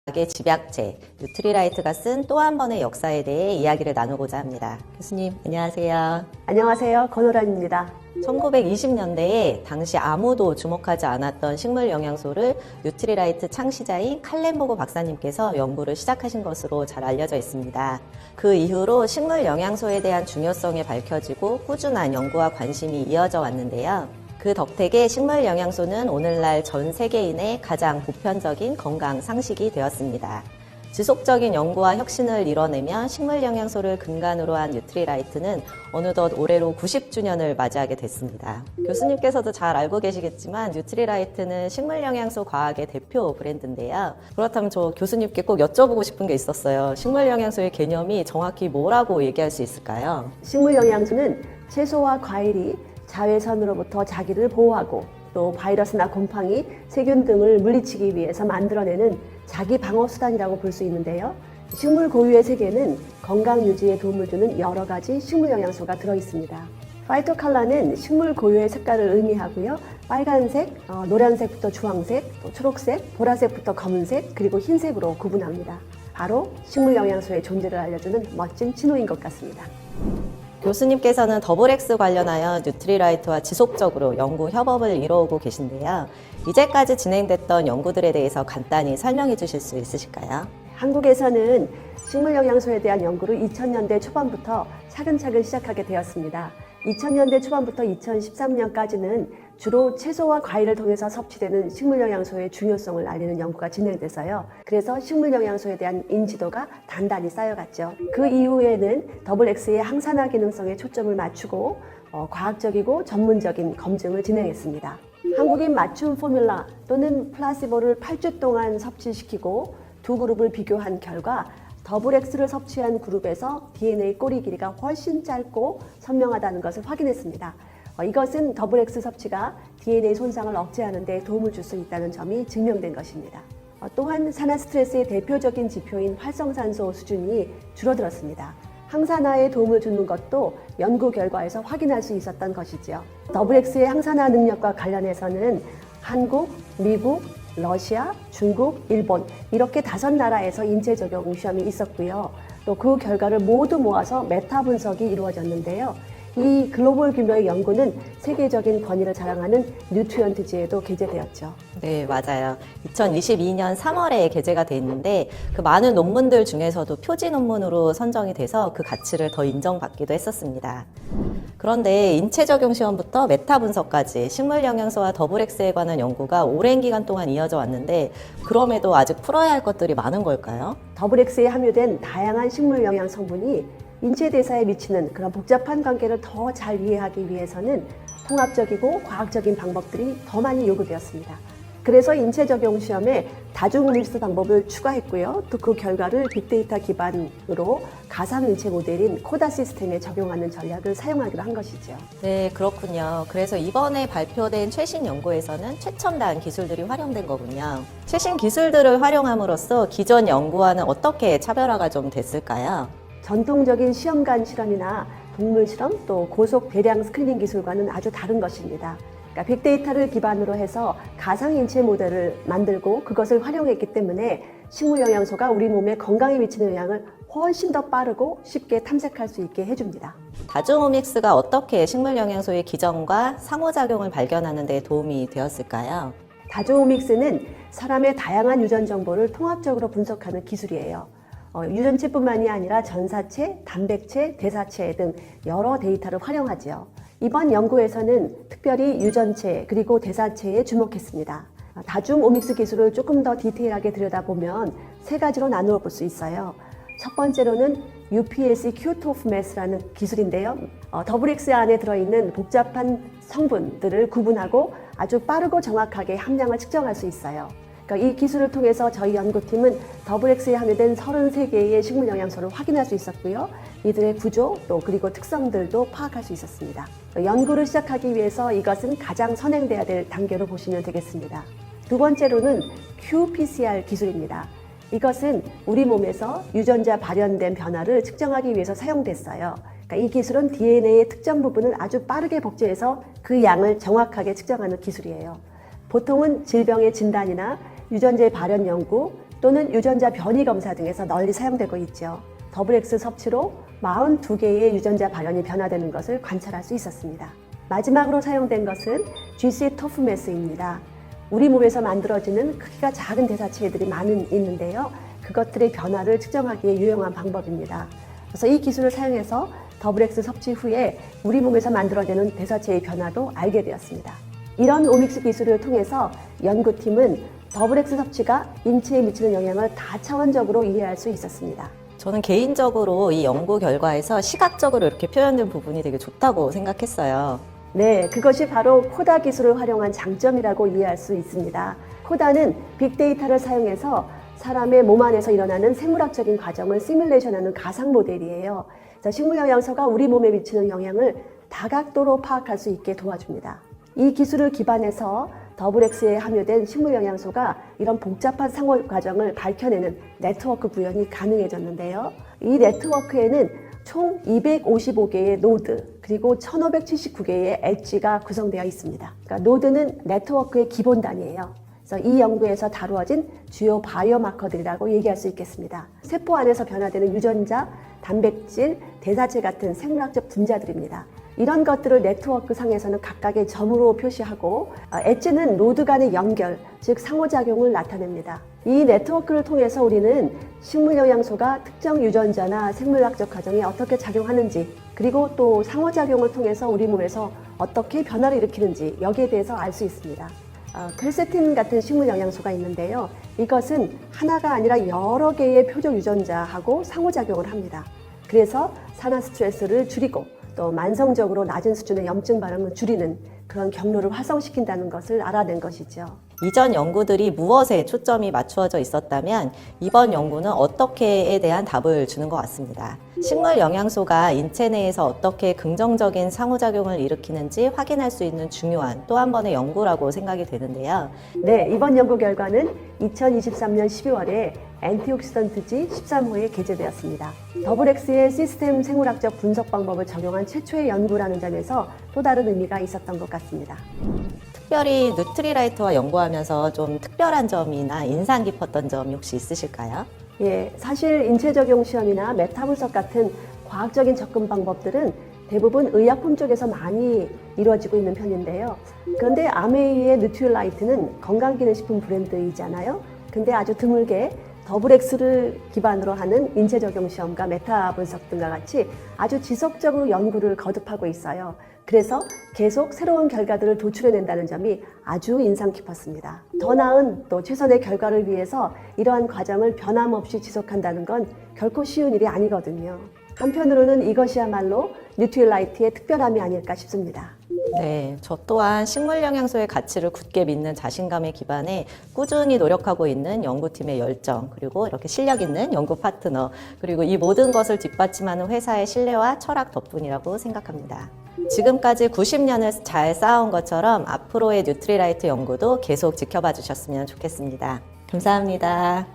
과학의 집약체, 뉴트리라이트가 쓴 또 한 번의 역사에 대해 이야기를 나누고자 합니다. 교수님, 안녕하세요. 안녕하세요. 권호란입니다. 1920년대에 당시 아무도 주목하지 않았던 식물 영양소를 뉴트리라이트 창시자인 칼렌보그 박사님께서 연구를 시작하신 것으로 잘 알려져 있습니다. 그 이후로 식물 영양소에 대한 중요성이 밝혀지고 꾸준한 연구와 관심이 이어져 왔는데요. 그 덕택에 식물 영양소는 오늘날 전 세계인의 가장 보편적인 건강 상식이 되었습니다. 지속적인 연구와 혁신을 이뤄내며 식물 영양소를 근간으로 한 뉴트리라이트는 어느덧 올해로 90주년을 맞이하게 됐습니다. 교수님께서도 잘 알고 계시겠지만 뉴트리라이트는 식물 영양소 과학의 대표 브랜드인데요. 그렇다면 저 교수님께 꼭 여쭤보고 싶은 게 있었어요. 식물 영양소의 개념이 정확히 뭐라고 얘기할 수 있을까요? 식물 영양소는 채소와 과일이 자외선으로부터 자기를 보호하고 또 바이러스나 곰팡이, 세균 등을 물리치기 위해서 만들어내는 자기 방어 수단이라고 볼 수 있는데요. 식물 고유의 세계는 건강 유지에 도움을 주는 여러 가지 식물 영양소가 들어있습니다. 파이토칼라는 식물 고유의 색깔을 의미하고요. 빨간색, 노란색부터 주황색, 또 초록색, 보라색부터 검은색, 그리고 흰색으로 구분합니다. 바로 식물 영양소의 존재를 알려주는 멋진 신호인 것 같습니다. 교수님께서는 더블X 관련하여 뉴트리라이트와 지속적으로 연구 협업을 이뤄오고 계신데요. 이제까지 진행됐던 연구들에 대해서 간단히 설명해 주실 수 있으실까요? 한국에서는 식물 영양소에 대한 연구를 2000년대 초반부터 차근차근 시작하게 되었습니다. 2000년대 초반부터 2013년까지는 주로 채소와 과일을 통해서 섭취되는 식물 영양소의 중요성을 알리는 연구가 진행돼서요. 그래서 식물 영양소에 대한 인지도가 단단히 쌓여갔죠. 그 이후에는 더블X의 항산화 기능성에 초점을 맞추고 과학적이고 전문적인 검증을 진행했습니다. 한국인 맞춤 포뮬라 또는 플라시보를 8주 동안 섭취시키고 두 그룹을 비교한 결과 더블X를 섭취한 그룹에서 DNA 꼬리 길이가 훨씬 짧고 선명하다는 것을 확인했습니다. 이것은 더블X 섭취가 DNA 손상을 억제하는 데 도움을 줄 수 있다는 점이 증명된 것입니다. 또한 산화 스트레스의 대표적인 지표인 활성산소 수준이 줄어들었습니다. 항산화에 도움을 주는 것도 연구 결과에서 확인할 수 있었던 것이죠. 더블X의 항산화 능력과 관련해서는 한국, 미국, 러시아, 중국, 일본 이렇게 5나라에서 인체 적용 시험이 있었고요. 또 그 결과를 모두 모아서 메타 분석이 이루어졌는데요. 이 글로벌 규모의 연구는 세계적인 권위를 자랑하는 뉴트리언트지에도 게재되었죠. 네, 맞아요. 2022년 3월에 게재가 돼 있는데 그 많은 논문들 중에서도 표지 논문으로 선정이 돼서 그 가치를 더 인정받기도 했었습니다. 그런데 인체 적용 시험부터 메타 분석까지 식물 영양소와 더블X에 관한 연구가 오랜 기간 동안 이어져 왔는데 그럼에도 아직 풀어야 할 것들이 많은 걸까요? 더블X에 함유된 다양한 식물 영양 성분이 인체 대사에 미치는 그런 복잡한 관계를 더 잘 이해하기 위해서는 통합적이고 과학적인 방법들이 더 많이 요구되었습니다. 그래서 인체 적용 시험에 다중우믹스 방법을 추가했고요. 또 그 결과를 빅데이터 기반으로 가상인체 모델인 코다 시스템에 적용하는 전략을 사용하기로 한 것이죠. 네, 그렇군요. 그래서 이번에 발표된 최신 연구에서는 최첨단 기술들이 활용된 거군요. 최신 기술들을 활용함으로써 기존 연구와는 어떻게 차별화가 좀 됐을까요? 전통적인 시험관 실험이나 동물 실험 또 고속 대량 스크리닝 기술과는 아주 다른 것입니다. 그러니까 빅데이터를 기반으로 해서 가상인체 모델을 만들고 그것을 활용했기 때문에 식물 영양소가 우리 몸에 건강에 미치는 영향을 훨씬 더 빠르고 쉽게 탐색할 수 있게 해줍니다. 다중오믹스가 어떻게 식물 영양소의 기전과 상호작용을 발견하는 데 도움이 되었을까요? 다중오믹스는 사람의 다양한 유전 정보를 통합적으로 분석하는 기술이에요. 유전체뿐만이 아니라 전사체, 단백체, 대사체 등 여러 데이터를 활용하지요. 이번 연구에서는 특별히 유전체 그리고 대사체에 주목했습니다. 다중 오믹스 기술을 조금 더 디테일하게 들여다보면 세 가지로 나누어 볼 수 있어요. 첫 번째로는 UPLC Q2Fmass라는 기술인데요. 더블X 안에 들어있는 복잡한 성분들을 구분하고 아주 빠르고 정확하게 함량을 측정할 수 있어요. 그러니까 이 기술을 통해서 저희 연구팀은 더블X에 함유된 33개의 식물 영양소를 확인할 수 있었고요. 이들의 구조 또 그리고 특성들도 파악할 수 있었습니다. 연구를 시작하기 위해서 이것은 가장 선행돼야 될 단계로 보시면 되겠습니다. 두 번째로는 qPCR 기술입니다. 이것은 우리 몸에서 유전자 발현된 변화를 측정하기 위해서 사용됐어요. 그러니까 이 기술은 DNA의 특정 부분을 아주 빠르게 복제해서 그 양을 정확하게 측정하는 기술이에요. 보통은 질병의 진단이나 유전제 발현 연구, 또는 유전자 변이 검사 등에서 널리 사용되고 있죠. 더블X 섭취로 42개의 유전자 발현이 변화되는 것을 관찰할 수 있었습니다. 마지막으로 사용된 것은 GC 토프메스입니다. 우리 몸에서 만들어지는 크기가 작은 대사체들이 있는데요. 그것들의 변화를 측정하기에 유용한 방법입니다. 그래서 이 기술을 사용해서 더블X 섭취 후에 우리 몸에서 만들어지는 대사체의 변화도 알게 되었습니다. 이런 오믹스 기술을 통해서 연구팀은 더블X 섭취가 인체에 미치는 영향을 다차원적으로 이해할 수 있었습니다. 저는 개인적으로 이 연구 결과에서 시각적으로 이렇게 표현된 부분이 되게 좋다고 생각했어요. 네, 그것이 바로 코다 기술을 활용한 장점이라고 이해할 수 있습니다. 코다는 빅데이터를 사용해서 사람의 몸 안에서 일어나는 생물학적인 과정을 시뮬레이션하는 가상 모델이에요. 식물 영양소가 우리 몸에 미치는 영향을 다각도로 파악할 수 있게 도와줍니다. 이 기술을 기반해서 더블X에 함유된 식물 영양소가 이런 복잡한 상호 과정을 밝혀내는 네트워크 구현이 가능해졌는데요. 이 네트워크에는 총 255개의 노드 그리고 1579개의 엣지가 구성되어 있습니다. 그러니까 노드는 네트워크의 기본 단위예요. 그래서 이 연구에서 다루어진 주요 바이오마커들이라고 얘기할 수 있겠습니다. 세포 안에서 변화되는 유전자, 단백질, 대사체 같은 생물학적 분자들입니다. 이런 것들을 네트워크 상에서는 각각의 점으로 표시하고 엣지는 노드 간의 연결, 즉 상호작용을 나타냅니다. 이 네트워크를 통해서 우리는 식물 영양소가 특정 유전자나 생물학적 과정에 어떻게 작용하는지 그리고 또 상호작용을 통해서 우리 몸에서 어떻게 변화를 일으키는지 여기에 대해서 알 수 있습니다. 퀘세틴 같은 식물 영양소가 있는데요. 이것은 하나가 아니라 여러 개의 표적 유전자하고 상호작용을 합니다. 그래서 산화 스트레스를 줄이고 또 만성적으로 낮은 수준의 염증 반응을 줄이는 그런 경로를 활성시킨다는 것을 알아낸 것이죠. 이전 연구들이 무엇에 초점이 맞추어져 있었다면 이번 연구는 어떻게에 대한 답을 주는 것 같습니다. 식물 영양소가 인체 내에서 어떻게 긍정적인 상호작용을 일으키는지 확인할 수 있는 중요한 또 한 번의 연구라고 생각이 되는데요. 네, 이번 연구 결과는 2023년 12월에 엔티옥시던트지 13호에 게재되었습니다. 더블X의 시스템 생물학적 분석 방법을 적용한 최초의 연구라는 점에서 또 다른 의미가 있었던 것 같습니다. 특별히 뉴트리라이트와 연구하면서 좀 특별한 점이나 인상 깊었던 점이 혹시 있으실까요? 예, 사실 인체 적용 시험이나 메타 분석 같은 과학적인 접근 방법들은 대부분 의약품 쪽에서 많이 이루어지고 있는 편인데요. 그런데 아메이의 뉴트리라이트는 건강기능식품 브랜드이잖아요. 근데 아주 드물게 더블X를 기반으로 하는 인체 적용 시험과 메타 분석 등과 같이 아주 지속적으로 연구를 거듭하고 있어요. 그래서 계속 새로운 결과들을 도출해낸다는 점이 아주 인상 깊었습니다. 더 나은 또 최선의 결과를 위해서 이러한 과정을 변함없이 지속한다는 건 결코 쉬운 일이 아니거든요. 한편으로는 이것이야말로 뉴트리라이트의 특별함이 아닐까 싶습니다. 네, 저 또한 식물 영양소의 가치를 굳게 믿는 자신감에 기반해 꾸준히 노력하고 있는 연구팀의 열정, 그리고 이렇게 실력 있는 연구 파트너, 그리고 이 모든 것을 뒷받침하는 회사의 신뢰와 철학 덕분이라고 생각합니다. 지금까지 90년을 잘 쌓아온 것처럼 앞으로의 뉴트리라이트 연구도 계속 지켜봐 주셨으면 좋겠습니다. 감사합니다.